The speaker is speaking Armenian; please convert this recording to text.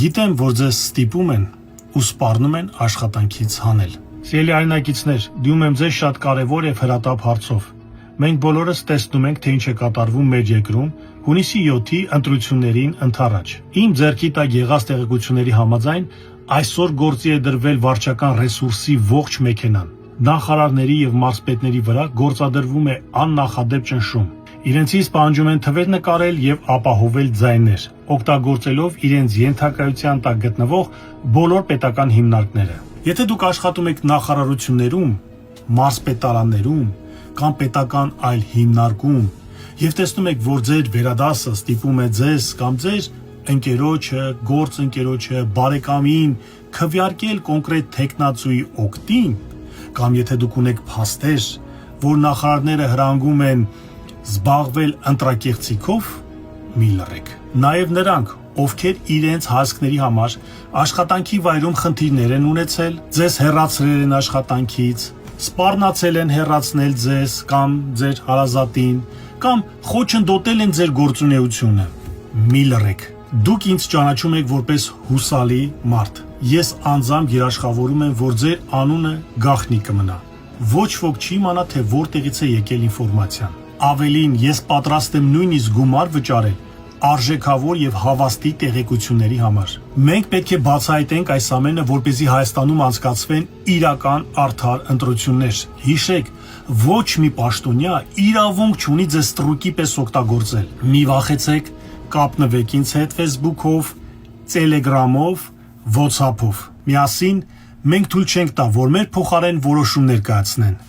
Գիտեմ, որ ձեզ ստիպում են ու սպառնում են աշխատանքից հանել։ Սիրելի հայրենակիցներ, դիմում եմ ձեզ շատ կարևոր եւ հրատապ հարցով։ Մենք բոլորս տեսնում ենք, թե ինչ է կատարվում մեր երկրում հունիսի 7-ի ընտրություններին ընդառաջ։ Իմ ձեռքի տակ եղած տեղեկությունների համաձայն այսօր գործի է դրվել վարչական ռեսուրսի ողջ մեքենան։ Նախարարների եւ մարզպետների վրա գործադրվում է աննախադեպ ճնշում։ Իրենցից պահանջում են թվեր նկարել եւ ապահովել ձայներ, օգտագործելով իրենց ենթակայության տակ գտնվող բոլոր պետական հիմնարկները։ Եթե դուք աշխատում եք նախարարություններում, մարզպետարաններում կամ պետական այլ հիմնարկում եւ տեսնում եք, որ ձեր վերադասը ստիպում է ձեզ կամ ձեր ընկերոջը, գործընկերոջը, բարեկամին քվեարկել կոնկրետ տեխնացուի օգտին, կամ եթե դուք ունեք փաստեր, որ նախարարները հրանգում են զբաղվել ընտրակեղծիքով, մի լռեք։ Նաև նրանք, ովքեր իրենց հասկների համար աշխատանքի վայրում խնդիրներ են ունեցել, ձեզ հեռացրել են աշխատանքից, սպառնացել են հեռացնել ձեզ կամ ձեր հարազատին, կամ խոչընդոտել են ձեր գործունեությունը, մի լռեք։ Դուք ինձ ճանաչում եք որպես հուսալի մարդ։ Ես անձամբ երաշխավորում եմ, որ ձեր անունը գաղտնի կմնա։ Ոչ ոք չի իմանա, թե որտեղից է եկել ինֆորմացիան։ Ավելին, ես պատրաստ եմ նույնիսկ գումար վճարել արժեքավոր եւ հավաստի տեղեկությունների համար։ Մենք պետք է բացահայտենք այս ամենը, որպեսզի Հայաստանում անցկացվեն իրական արդար ընտրություններ։ Հիշեք, ոչ մի պաշտոնյա իրավունք չունի ձեզ ստրուկի պես օգտագործել։ Մի վախեցեք, կապնվեք ինձ հետ Facebook-ով, Telegram-ով, WhatsApp-ով։ Միասին մենք թույլ չենք տա, որ մեր փոխարեն որոշումներ կայացնեն։